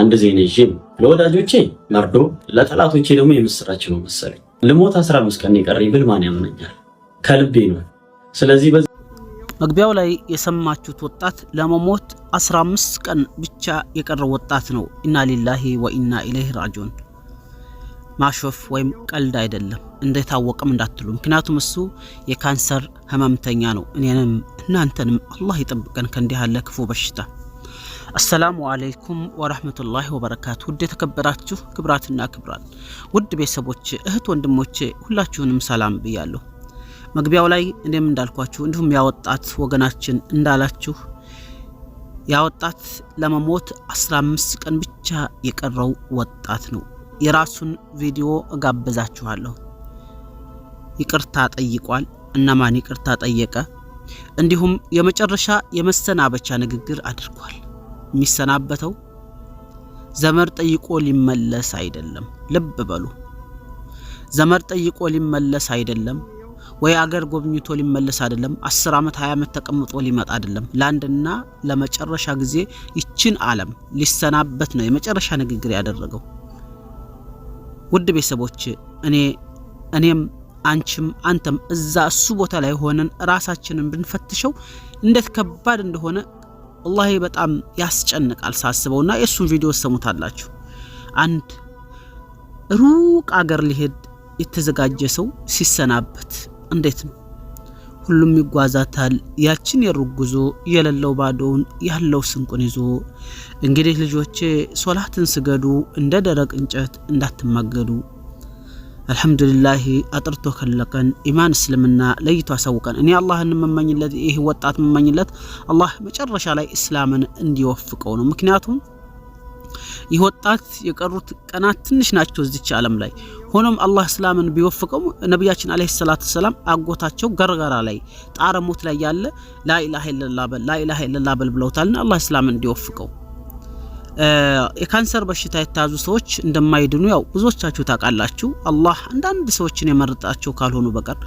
አንድ ዜና ይዤ ነው ለወዳጆቼ መርዶ፣ ለጠላቶቼ ደግሞ የምስራች ነው መሰለኝ። ልሞት 15 ቀን የቀረኝ ብል ማን ያምነኛል? ከልቤ ነው። ስለዚህ መግቢያው ላይ የሰማችሁት ወጣት ለመሞት 15 ቀን ብቻ የቀረው ወጣት ነው። ኢና ሊላሂ ወኢና ኢለይሂ ራጂዑን። ማሾፍ ወይም ቀልድ አይደለም፣ እንደታወቀም እንዳትሉ። ምክንያቱም እሱ የካንሰር ህመምተኛ ነው። እኔንም እናንተንም አላህ ይጠብቀን ከእንዲህ ያለ ክፉ በሽታ። አሰላሙ አለይኩም ወራህመቱላሂ ወበረካቱ። ውድ የተከበራችሁ ክብራትና ክብራት ውድ ቤተሰቦች እህት ወንድሞቼ ሁላችሁንም ሰላም ብያለሁ። መግቢያው ላይ እኔም እንዳልኳችሁ እንዲሁም ያወጣት ወገናችን እንዳላችሁ ያወጣት ለመሞት 15 ቀን ብቻ የቀረው ወጣት ነው። የራሱን ቪዲዮ እጋብዛችኋለሁ። ይቅርታ ጠይቋል። እነማን ይቅርታ ጠየቀ? እንዲሁም የመጨረሻ የመሰናበቻ ንግግር አድርጓል። የሚሰናበተው ዘመድ ጠይቆ ሊመለስ አይደለም። ልብ በሉ፣ ዘመድ ጠይቆ ሊመለስ አይደለም፣ ወይ አገር ጎብኝቶ ሊመለስ አይደለም። 10 ዓመት 20 ዓመት ተቀምጦ ሊመጣ አይደለም። ለአንድና ለመጨረሻ ጊዜ ይችን ዓለም ሊሰናበት ነው የመጨረሻ ንግግር ያደረገው። ውድ ቤተሰቦች እኔም አንቺም አንተም እዛ እሱ ቦታ ላይ ሆነን ራሳችንን ብንፈትሸው እንዴት ከባድ እንደሆነ ወላሂ በጣም ያስጨንቃል ሳስበውና የሱን ቪዲዮ ሰሙታላችሁ። አንድ ሩቅ አገር ሊሄድ የተዘጋጀ ሰው ሲሰናበት እንዴት ነው? ሁሉም ይጓዛታል ያችን የሩቅ ጉዞ፣ የሌለው ባዶውን ያለው ስንቁን ይዞ። እንግዲህ ልጆቼ ሶላትን ስገዱ፣ እንደ ደረቅ እንጨት እንዳትማገዱ። አልহামዱሊላህ አጥርቶ ከለቀን ኢማን እስልምና ለይቶ አሳውቀን። እኔ አላህን መመኝለት ይሄ ወጣት መመኝለት አላህ መጨረሻ ላይ እስላምን እንዲወፍቀው ነው። ምክንያቱም ይህ ወጣት የቀሩት ቀናት ትንሽ ናቸው እዚች ዓለም ላይ። ሆኖም አላህ እስላምን ቢወፍቀው ነብያችን አለይሂ ሰላቱ ሰላም አጎታቸው ገርገራ ላይ ጣረ ሞት ላይ ያለ ላኢላሃ ኢላላህ በል ብለውታልና አላህ እስላምን እንዲወፍቀው። የካንሰር በሽታ የተያዙ ሰዎች እንደማይድኑ ያው ብዙዎቻችሁ ታውቃላችሁ። አላህ አንዳንድ ሰዎችን የመረጣቸው ካልሆኑ በቀር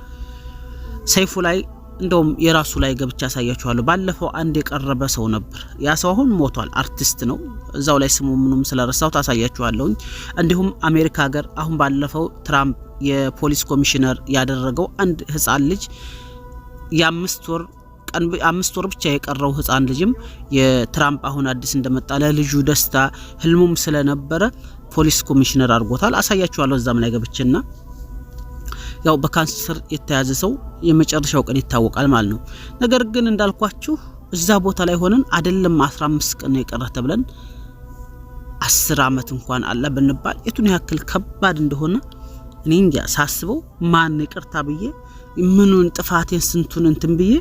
ሰይፉ ላይ እንደውም የራሱ ላይ ገብቻ ያሳያችኋለሁ። ባለፈው አንድ የቀረበ ሰው ነበር። ያ ሰው አሁን ሞቷል። አርቲስት ነው። እዛው ላይ ስሙ ምኑም ስለረሳው ታሳያችኋለሁ። እንዲሁም አሜሪካ ሀገር አሁን ባለፈው ትራምፕ የፖሊስ ኮሚሽነር ያደረገው አንድ ህፃን ልጅ የ5 ወር ብቻ የቀረው ህፃን ልጅም የትራምፕ አሁን አዲስ እንደመጣ ለልጁ ደስታ ህልሙም ስለነበረ ፖሊስ ኮሚሽነር አድርጎታል። አሳያችኋለሁ እዛም ላይ ገብቼና ያው በካንሰር የተያዘ ሰው የመጨረሻው ቀን ይታወቃል ማለት ነው። ነገር ግን እንዳልኳችሁ እዛ ቦታ ላይ ሆነን አይደለም 15 ቀን የቀረ ተብለን 10 ዓመት እንኳን አለ ብንባል የቱን ያክል ከባድ እንደሆነ እኔ እንጃ ሳስበው። ማን ይቅርታ ብዬ ምኑን ጥፋቴን ስንቱን እንትን ብዬ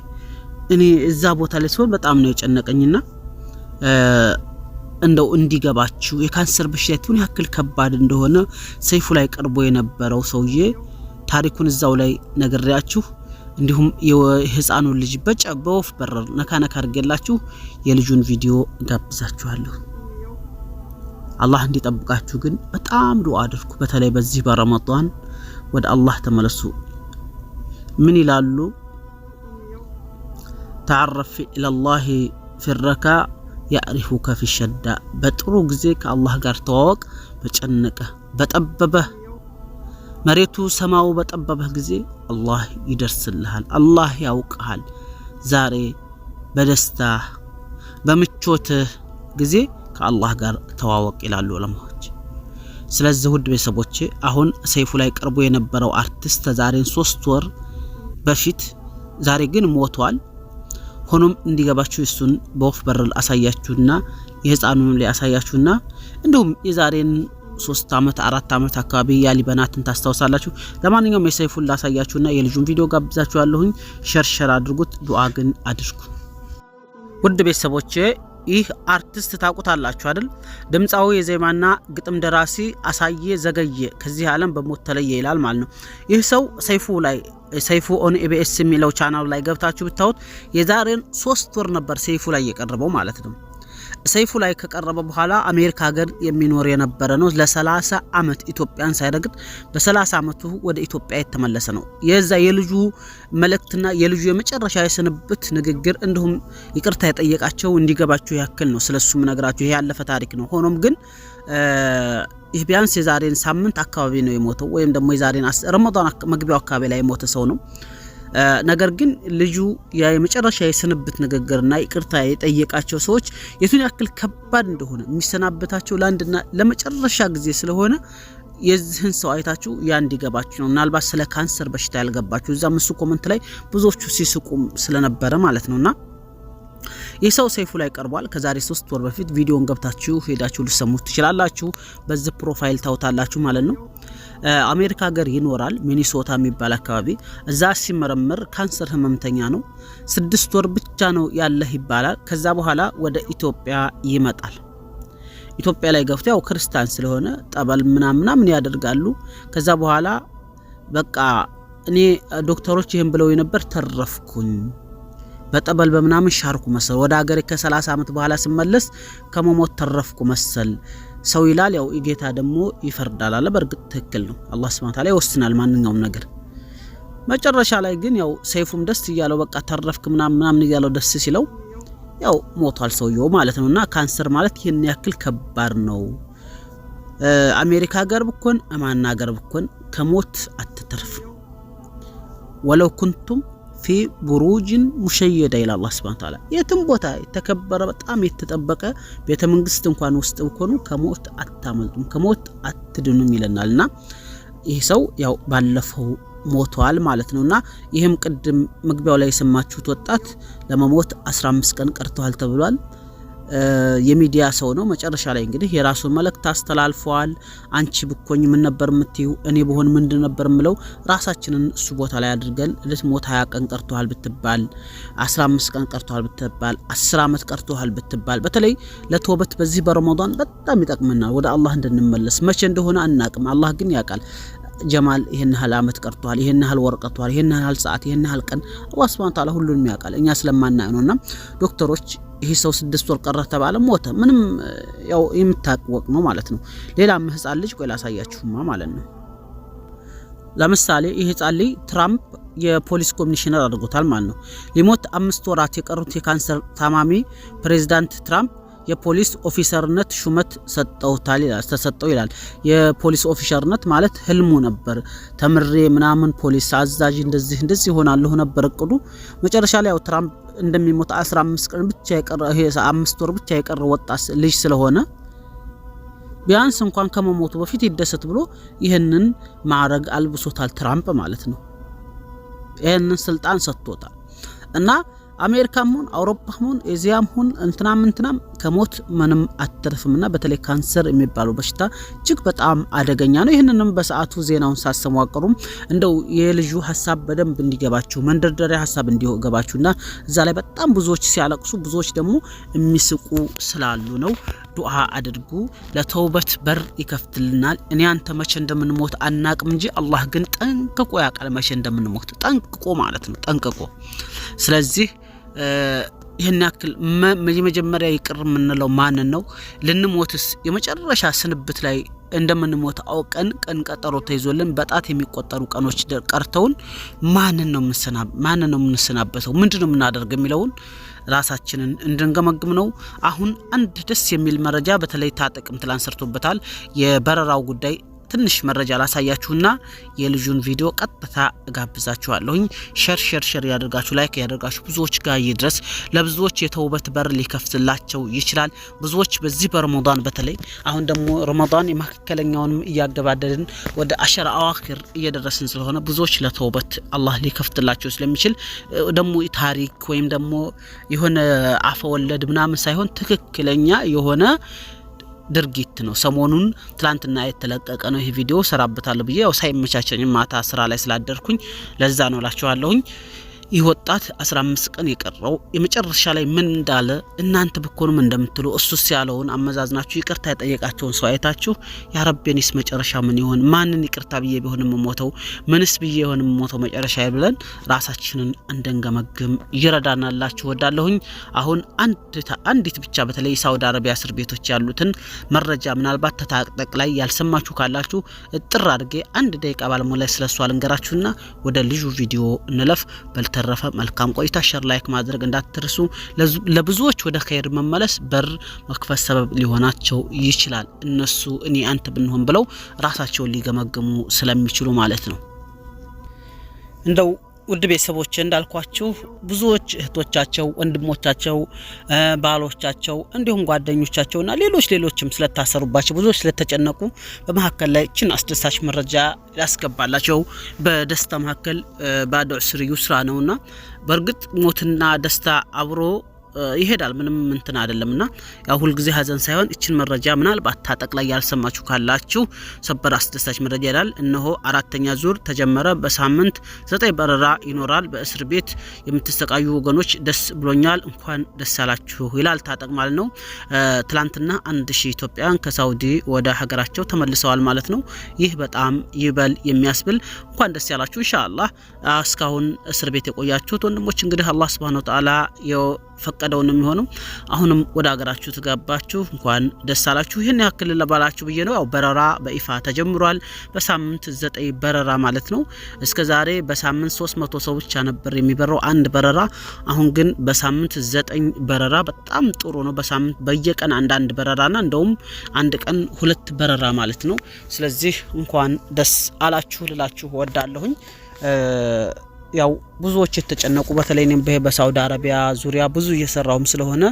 እኔ እዛ ቦታ ላይ ሰው በጣም ነው የጨነቀኝና እንደው እንዲገባችሁ የካንሰር በሽታ የቱን ያክል ከባድ እንደሆነ ሰይፉ ላይ ቀርቦ የነበረው ሰውዬ ታሪኩን እዛው ላይ ነግሬያችሁ እንዲሁም የህፃኑን ልጅ በወፍ በረር ነካ አድርጌላችሁ የልጁን ቪዲዮ ጋብዛችኋለሁ። አላህ እንዲጠብቃችሁ ግን በጣም ዱአ አድርጉ። በተለይ በዚህ በረመዳን ወደ አላህ ተመለሱ። ምን ይላሉ? ተዓረፍ ኢለላህ ፊረካ ያዕሪፉከ ፊሸዳ። በጥሩ ጊዜ ከአላህ ጋር ተዋወቅ፣ በጨነቀ በጠበበ መሬቱ ሰማው በጠበበህ ጊዜ አላህ ይደርስልሃል፣ አላህ ያውቅሃል። ዛሬ በደስታ በምቾትህ ጊዜ ከአላህ ጋር ተዋወቅ ይላሉ ዑለማዎች። ስለዚህ ውድ ቤተሰቦቼ አሁን ሰይፉ ላይ ቀርቦ የነበረው አርቲስት ዛሬን 3 ወር በፊት ዛሬ ግን ሞቷል። ሆኖም እንዲገባችሁ እሱን በወፍ በረር አሳያችሁና የህፃኑን ላይ አሳያችሁና እንዲሁም የዛሬን 3 ዓመት 4 ዓመት አካባቢ ያሊበናትን ታስታውሳላችሁ። ለማንኛውም የሰይፉን ላሳያችሁና የልጁን ቪዲዮ ጋብዛችኋለሁኝ። ሸርሸር አድርጉት፣ ዱአ ግን አድርጉ። ውድ ቤተሰቦቼ ይህ አርቲስት ታውቁታላችሁ አይደል? ድምጻዊ የዜማና ግጥም ደራሲ አሳየ ዘገየ ከዚህ ዓለም በሞት ተለየ ይላል ማለት ነው። ይህ ሰው ሰይፉ ኦን ኢቢኤስ የሚለው ቻናል ላይ ገብታችሁ ብታዩት የዛሬን 3 ወር ነበር ሰይፉ ላይ የቀረበው ማለት ነው። ሰይፉ ላይ ከቀረበ በኋላ አሜሪካ ሀገር የሚኖር የነበረ ነው። ለ30 አመት ኢትዮጵያን ሳይረግጥ በ30 አመቱ ወደ ኢትዮጵያ የተመለሰ ነው። የዛ የልጁ መልእክትና የልጁ የመጨረሻ የስንብት ንግግር እንዲሁም ይቅርታ የጠየቃቸው እንዲገባችሁ ያክል ነው ስለሱም ነገራችሁ። ይሄ ያለፈ ታሪክ ነው። ሆኖም ግን ይህ ቢያንስ የዛሬን ሳምንት አካባቢ ነው የሞተው ወይም ደግሞ የዛሬን ረመዳን መግቢያው አካባቢ ላይ የሞተ ሰው ነው። ነገር ግን ልጁ የመጨረሻ የስንብት ንግግርና ይቅርታ የጠየቃቸው ሰዎች የቱን ያክል ከባድ እንደሆነ የሚሰናበታቸው ለአንድና ለመጨረሻ ጊዜ ስለሆነ የዚህን ሰው አይታችሁ ያ እንዲገባችሁ ነው። ምናልባት ስለ ካንሰር በሽታ ያልገባችሁ እዛ ምስ ኮሜንት ላይ ብዙዎቹ ሲስቁም ስለነበረ ማለት ነውና ይህ ሰው ሰይፉ ላይ ቀርቧል። ከዛሬ 3 ወር በፊት ቪዲዮን ገብታችሁ ሄዳችሁ ልሰሙት ትችላላችሁ። በዚህ ፕሮፋይል ታውታላችሁ ማለት ነው። አሜሪካ ሀገር ይኖራል፣ ሚኒሶታ የሚባል አካባቢ። እዛ ሲመረመር ካንሰር ህመምተኛ ነው። 6 ወር ብቻ ነው ያለህ ይባላል። ከዛ በኋላ ወደ ኢትዮጵያ ይመጣል። ኢትዮጵያ ላይ ገብቶ ያው ክርስቲያን ስለሆነ ጠበል ምናምን ያደርጋሉ። ከዛ በኋላ በቃ እኔ ዶክተሮች ይሄን ብለው ነበር ተረፍኩኝ በጠበል በመናምን ሻርኩ መሰል ወደ ሀገሬ ከ30 አመት በኋላ ስመለስ ከመሞት ተረፍኩ መሰል ሰው ይላል። ያው ጌታ ደግሞ ይፈርዳል አለ። በርግጥ ትክክል ነው። አላህ Subhanahu Ta'ala ይወስናል ማንኛውም ነገር። መጨረሻ ላይ ግን ያው ሰይፉም ደስ ይያለው በቃ ተረፍክ ምናምን ይያለው ደስ ሲለው ያው ሞቷል ሰውየው ማለት ነውና ካንሰር ማለት ይሄን ያክል ከባድ ነው። አሜሪካ ሀገር ብኮን አማና ሀገር ብኮን ከሞት አትተርፍ ወለው ኩንቱም ፊ ቡሩጅን ሙሸየዳ ኢላ አላህ Subhanahu Ta'ala የትም ቦታ የተከበረ በጣም የተጠበቀ ቤተ መንግስት እንኳን ውስጥ ብኮኑ ከሞት አታመልጡም ከሞት አትድኑም ይለናልና ይህ ሰው ያው ባለፈው ሞቷል ማለት ነውና ይሄም ቅድም መግቢያው ላይ የሰማችሁት ወጣት ለመሞት 15 ቀን ቀርቷል ተብሏል። የሚዲያ ሰው ነው። መጨረሻ ላይ እንግዲህ የራሱን መልእክት አስተላልፈዋል። አንቺ ብኮኝ ምን ነበር የምትዩ እኔ በሆን ምንድን ነበር ምለው ራሳችንን እሱ ቦታ ላይ አድርገን ልትሞት 20 ቀን ቀርቷል ብትባል 15 ቀን ቀርቷል ብትባል 10 አመት ቀርቷል ብትባል በተለይ ለተውበት በዚህ በረመዳን በጣም ይጠቅመናል። ወደ አላህ እንድንመለስ መቼ እንደሆነ አናቅም። አላህ ግን ያውቃል። ጀማል ይሄን ያህል አመት ቀርቷል፣ ይሄን ያህል ወር ቀርቷል፣ ይሄን ያህል ሰዓት፣ ይሄን ያህል ቀን አላህ Subhanahu Ta'ala ሁሉንም ያውቃል። እኛ ስለማናየው ነውና ዶክተሮች ይሄ ሰው 6 ወር ቀረ ተባለ ሞተ ምንም ያው የምታወቅ ነው ማለት ነው። ሌላም ህፃን ልጅ ቆይ ላሳያችሁማ ማለት ነው። ለምሳሌ ይሄ ህፃን ልጅ ትራምፕ የፖሊስ ኮሚሽነር አድርጎታል ማለት ነው። ሊሞት 5 ወራት የቀሩት የካንሰር ታማሚ ፕሬዝዳንት ትራምፕ የፖሊስ ኦፊሰርነት ሹመት ተሰጠው ይላል። የፖሊስ ኦፊሰርነት ማለት ህልሙ ነበር። ተምሬ ምናምን ፖሊስ አዛዥ እንደዚህ ሆናለሁ ነበር እቅዱ። መጨረሻ ላይ ያው ትራምፕ እንደሚሞት 15 ቀን ብቻ የቀረ 5 ወር ብቻ የቀረ ወጣት ልጅ ስለሆነ ቢያንስ እንኳን ከመሞቱ በፊት ይደሰት ብሎ ይሄንን ማዕረግ አልብሶታል ትራምፕ ማለት ነው። ይሄንን ስልጣን ሰጥቶታል እና አሜሪካም ሆነ አውሮፓም ሆነ ኤዚያም ሆነ እንትናም ከሞት ምንም አትርፍምና በተለይ ካንሰር የሚባለው በሽታ እጅግ በጣም አደገኛ ነው። ይሄንንም በሰዓቱ ዜናውን ሳሰማቀሩም እንደው የልጁ ሐሳብ በደንብ እንዲገባችሁ መንደርደሪያ ሐሳብ እንዲገባችሁና እዛ ላይ በጣም ብዙዎች ሲያለቅሱ ብዙዎች ደግሞ የሚስቁ ስላሉ ነው። ዱዓ አድርጉ። ለተውበት በር ይከፍትልናል። እኔ አንተ መቼ እንደምንሞት አናቅም እንጂ አላህ ግን ጠንቅቆ ያውቃል መቼ እንደምንሞት ጠንቅቆ ማለት ነው ጠንቅቆ። ስለዚህ ይሄን ያክል የመጀመሪያ ይቅር የምንለው ማንን ነው? ልንሞትስ የመጨረሻ ስንብት ላይ እንደምንሞት አውቀን ቀን ቀጠሮ ተይዞልን በጣት የሚቆጠሩ ቀኖች ቀርተውን ማንን ነው የምንሰናበተው? ምንድነው የምናደርገው የሚለውን ራሳችንን እንድንገመግም ነው። አሁን አንድ ደስ የሚል መረጃ በተለይ ታጠቅም ትላን ሰርቶበታል። የበረራው ጉዳይ ትንሽ መረጃ ላሳያችሁና የልጁን ቪዲዮ ቀጥታ ጋብዛችኋለሁኝ። ሼር ያደርጋችሁ ላይክ ያደርጋችሁ ብዙዎች ጋር ይድረስ። ለብዙዎች የተውበት በር ሊከፍትላቸው ይችላል። ብዙዎች በዚህ በረመዳን በተለይ አሁን ደግሞ ረመዳን የመካከለኛውንም እያገባደድን ወደ አሸራ አዋኺር እየደረስን ስለሆነ ብዙዎች ለተውበት አላህ ሊከፍትላቸው ስለሚችል ደግሞ ታሪክ ወይም ደግሞ የሆነ አፈወለድ ምናምን ሳይሆን ትክክለኛ የሆነ ድርጊት ነው። ሰሞኑን ትላንትና የተለቀቀ ነው ይሄ ቪዲዮ ሰራበታለሁ ብዬ ያው ሳይመቻቸኝ ማታ ስራ ላይ ስላደርኩኝ ለዛ ነው ላችኋለሁኝ። ይህ ወጣት 15 ቀን የቀረው የመጨረሻ ላይ ምን እንዳለ እናንተ ብኮንም እንደምትሉ እሱስ ያለውን አመዛዝናችሁ ይቅርታ የጠየቃቸውን ሰው አይታችሁ ያ ረቤንስ መጨረሻ ምን ይሆን ማንን ይቅርታ ብዬ ቢሆንም ሞተው ምንስ ብዬ ይሆንም ሞተው መጨረሻ ብለን ራሳችንን እንደንገመግም ይረዳናላችሁ ወዳለሁኝ። አሁን አንዲት ብቻ በተለይ ሳውዲ አረቢያ እስር ቤቶች ያሉትን መረጃ ምናልባት ተታጠቅ ላይ ያልሰማችሁ ካላችሁ እጥር አድርጌ አንድ ደቂቃ ባለሞላ ስለሷ ልንገራችሁና ወደ ልጁ ቪዲዮ እንለፍ። በልተረፈ መልካም ቆይታ። ሸር ላይክ ማድረግ እንዳትረሱ። ለብዙዎች ወደ ኸይር መመለስ በር መክፈት ሰበብ ሊሆናቸው ይችላል። እነሱ እኔ አንተ ብንሆን ብለው ራሳቸውን ሊገመግሙ ስለሚችሉ ማለት ነው። እንደው ውድ ቤተሰቦች እንዳልኳችሁ ብዙዎች እህቶቻቸው፣ ወንድሞቻቸው፣ ባሎቻቸው እንዲሁም ጓደኞቻቸውና ሌሎችም ስለታሰሩባቸው ብዙዎች ስለተጨነቁ በመሐከል ላይ እችን አስደሳች መረጃ ያስገባላቸው። በደስታ መሐከል ባዶ ዑስሪ ዩስራ ነውና በእርግጥ ሞትና ደስታ አብሮ ይሄዳል። ምንም እንትን አይደለምና ያው ሁሉ ጊዜ ሀዘን ሳይሆን እችን መረጃ ምናልባት ታጠቅላይ ያልሰማችሁ ካላችሁ ሰበር አስደሳች መረጃ ይላል። እነሆ አራተኛ ዙር ተጀመረ። በሳምንት 9 በረራ ይኖራል። በእስር ቤት የምትሰቃዩ ወገኖች ደስ ብሎኛል፣ እንኳን ደስ ያላችሁ ይላል ታጠቅ ማለት ነው። ትላንትና 1000 ኢትዮጵያውያን ከሳውዲ ወደ ሀገራቸው ተመልሰዋል ማለት ነው። ይህ በጣም ይበል የሚያስብል እንኳን ደስ ያላችሁ ኢንሻአላህ። እስካሁን እስር ቤት የቆያችሁት ወንድሞች እንግዲህ አላህ Subhanahu Wa Ta'ala ፈቀደው ነው የሚሆነው። አሁንም ወደ ሀገራችሁ ተጋባችሁ እንኳን ደስ አላችሁ። ይሄን ያክል ለባላችሁ ብዬ ነው። ያው በረራ በይፋ ተጀምሯል። በሳምንት 9 በረራ ማለት ነው። እስከዛሬ በሳምንት 300 ሰው ብቻ ነበር የሚበረው አንድ በረራ። አሁን ግን በሳምንት 9 በረራ በጣም ጥሩ ነው። በሳምንት በየቀን አንድ በረራና እንደውም አንድ ቀን 2 በረራ ማለት ነው። ስለዚህ እንኳን ደስ አላችሁ ልላችሁ ወዳለሁኝ። ያው ብዙዎች የተጨነቁ በተለይ እኔም በሳውዲ አረቢያ ዙሪያ ብዙ እየሰራውም ስለሆነ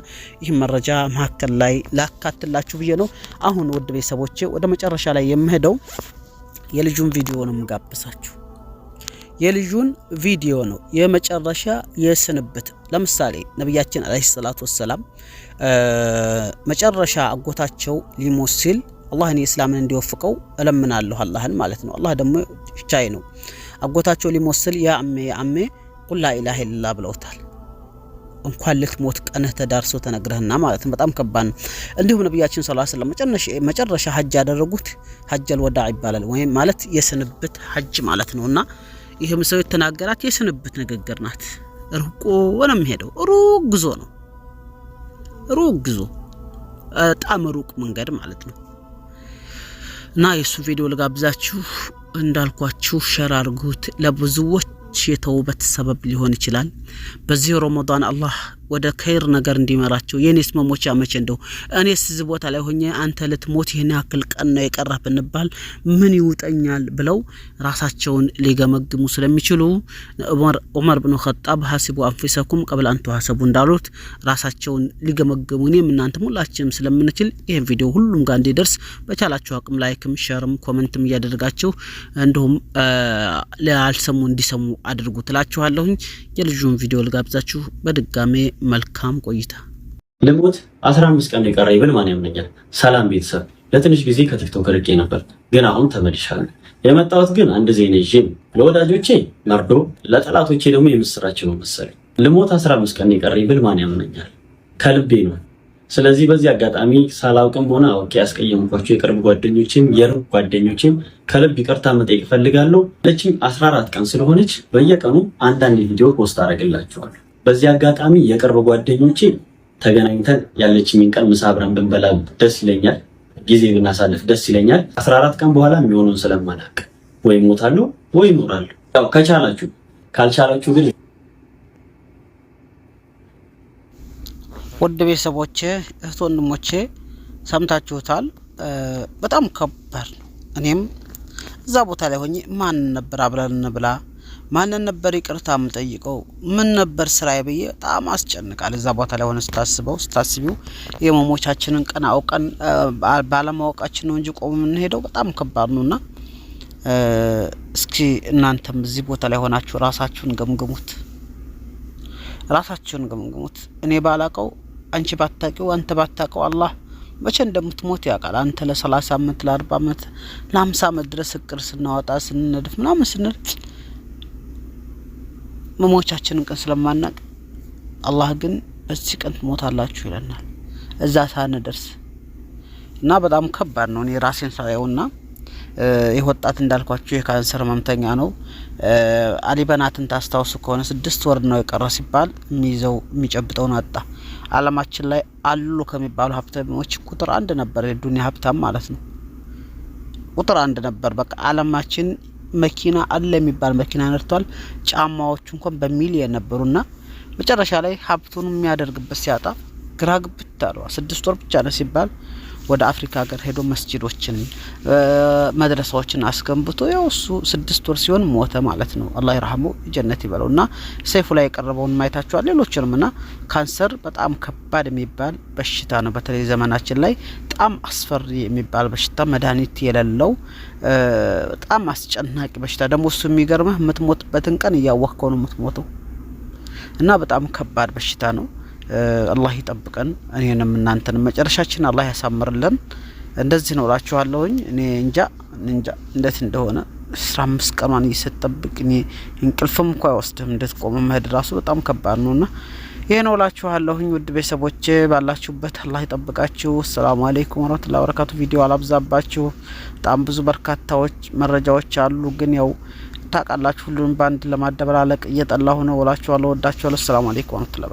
ይህ መረጃ መሐከል ላይ ላካትላችሁ ብዬ ነው። አሁን ውድ ቤተሰቦቼ ወደ መጨረሻ ላይ የምሄደው የልጁን ቪዲዮ ነው የምጋብዛችሁ። የልጁን ቪዲዮ ነው የመጨረሻ የስንብት። ለምሳሌ ነብያችን አለይሂ ሰላቱ ወሰለም መጨረሻ አጎታቸው ሊሞት ሲል አላህን የእስላምን እንዲወፍቀው እለምናለሁ አላህን ማለት ነው። አላህ ደግሞ ቻይ ነው። አጎታቸው ሊሞስል ያ አሜ ቁል ላ ኢላሃ ኢላላህ ብለውታል። እንኳን ልትሞት ቀንህ ተዳርሶ ተነግረህና ማለት ነው። በጣም ከባድ ነው። እንዲሁም ነብያችን ሰለላሁ ዐለይሂ ወሰለም መጨረሻ ሐጅ ያደረጉት ሐጀል ወዳዕ ይባላል ወይም ማለት የስንብት ሐጅ ማለት ነውና ይሄም ሰው የተናገራት የስንብት ንግግር ናት። ሩቆ ነው የሚሄደው። ሩቅ ጉዞ ነው። ሩቅ ጉዞ በጣም ሩቅ መንገድ ማለት ነው። እና የሱ ቪዲዮ ልጋብዛችሁ። እንዳልኳችሁ ሸር አድርጉት። ለብዙዎች የተውበት ሰበብ ሊሆን ይችላል። በዚህ ረመዳን አላህ ወደ ኸይር ነገር እንዲመራቸው የኔስ መሞቻ መቼ እንደው እኔስ እዚህ ቦታ ላይ ሆኜ አንተ ልትሞት ይሄን ያክል ቀን ነው የቀረህ ብንባል ምን ይውጠኛል ብለው ራሳቸውን ሊገመግሙ ስለሚችሉ ዑመር ብኑ ኸጣብ ሐሲቡ አንፉሰኩም ቀብለ አን ተሐሰቡ እንዳሉት ራሳቸውን ሊገመግሙ እኔም እናንተም ሁላችንም ስለምንችል ይሄን ቪዲዮ ሁሉም ጋር እንዲደርስ በቻላችሁ አቅም ላይክም ሸርም ኮሜንትም እያደረጋችሁ እንዲሁም ላልሰሙ እንዲሰሙ አድርጉ ትላችኋለሁ። የልጁን ቪዲዮ ልጋብዛችሁ። በድጋሜ መልካም ቆይታ። ልሞት 15 ቀን የቀረኝ ብል ማን ያምነኛል? ሰላም ቤተሰብ፣ ለትንሽ ጊዜ ከቲክቶክ ርቄ ነበር፣ ግን አሁን ተመልሻለሁ። የመጣሁት ግን አንድ ዜና ይዤ ነው። ለወዳጆቼ መርዶ፣ ለጠላቶቼ ደግሞ የምስራች ነው መሰለኝ። ልሞት 15 ቀን የቀረኝ ብል ማን ያምነኛል? ከልቤ ነው። ስለዚህ በዚህ አጋጣሚ ሳላውቅም ሆነ አውቄ ያስቀየምኳቸው የቅርብ ጓደኞቼም የሩቅ ጓደኞቼም ከልብ ይቅርታ መጠየቅ ፈልጋለሁ። ለችኝ 14 ቀን ስለሆነች በየቀኑ አንዳንድ ቪዲዮ ፖስት አደርግላችኋለሁ። በዚህ አጋጣሚ የቅርብ ጓደኞቼ ተገናኝተን ያለችኝን ቀን ምሳ አብረን ብንበላ ደስ ይለኛል፣ ጊዜ ብናሳልፍ ደስ ይለኛል። 14 ቀን በኋላ የሚሆነውን ስለማላውቅ ወይ ሞታለሁ ወይ እኖራለሁ። ያው ከቻላችሁ፣ ካልቻላችሁ ግን ውድ ቤተሰቦቼ እህት ወንድሞቼ ሰምታችሁታል። በጣም ከባድ ነው። እኔም እዛ ቦታ ላይ ሆኜ ማን ነበር አብረን እንብላ፣ ማን ነበር ይቅርታ የምጠይቀው፣ ምን ነበር ስራዬ ብዬ በጣም አስጨንቃል። እዛ ቦታ ላይ ሆነ ስታስቢው የመሞቻችንን ቀን አውቀን ባለማወቃችን ነው እንጂ ቆም የምንሄደው በጣም ከባድ ነውና እስኪ እናንተም እዚህ ቦታ ላይ ሆናችሁ ራሳችሁን ገምግሙት። እኔ ባላቀው አንቺ ባታቂው አንተ ባታቀው አላህ መቼ እንደምትሞት ያውቃል። አንተ ለ30 አመት ለ40 አመት ለ50 አመት ድረስ እቅድ ስናወጣ ስንነድፍ ምናምን ስንል መሞቻችንን ቀን ስለማናቅ አላህ ግን በዚህ ቀን ትሞታላችሁ ይለናል እዛ ሳንደርስ እና በጣም ከባድ ነው። እኔ ራሴን ሳየውና ይወጣት እንዳልኳችሁ የካንሰር ህመምተኛ ነው። አሊበናትን ታስታውሱ ከሆነ 6 ወር ነው የቀረ ሲባል የሚይዘው የሚጨብጠውን አጣ። አለማችን ላይ አሉ ከሚባሉ ሀብታሞች ቁጥር 1 ነበር። የዱንያ ሀብታም ማለት ነው ቁጥር 1 ነበር። በቃ አለማችን መኪና አለ የሚባል መኪና ነርቷል። ጫማዎቹ እንኳን በሚሊየን ነበሩና መጨረሻ ላይ ሀብቱን የሚያደርግበት ሲያጣ ግራ ግብት አለው። 6 ወር ብቻ ነው ሲባል ወደ አፍሪካ ሀገር ሄዶ መስጂዶችን መድረሳዎችን አስገንብቶ ያው እሱ 6 ወር ሲሆን ሞተ ማለት ነው። አላህ ይርሐሙ ጀነት ይበለውና ሰይፉ ላይ የቀረበውን ማየታችኋል። ሌሎችንምና ካንሰር በጣም ከባድ የሚባል በሽታ ነው። በተለይ ዘመናችን ላይ በጣም አስፈሪ የሚባል በሽታ መድኃኒት የሌለው በጣም አስጨናቂ በሽታ ደግሞ እሱ የሚገርምህ የምትሞትበትን ቀን እያወቅከው ነው የምትሞተው እና በጣም ከባድ በሽታ ነው። አላህ ይጠብቀን እኔንም እናንተንም መጨረሻችን አላህ ያሳምርልን። እንደዚህ ነው እላችኋለሁኝ። እኔ እንጃ እንዴት እንደሆነ 15 ቀኗን እየሰጠብቅ እኔ እንቅልፍም እንኳን አይወስድም። እንዴት ቆመ መሄድ ራሱ በጣም ከባድ ነውና ይሄ ነው እላችኋለሁኝ። ውድ ቤተሰቦቼ ባላችሁበት አላህ ይጠብቃችሁ። ሰላም አለይኩም ወራህመቱላሂ ወበረካቱ። ቪዲዮ አላብዛባችሁ። በጣም ብዙ በርካታዎች መረጃዎች አሉ፣ ግን ያው ታውቃላችሁ ሁሉንም ባንድ ለማደበላለቅ እየጠላሁ ነው እላችኋለሁ። ወዳችኋለሁ። ሰላም አለይኩም ወራህመቱላሂ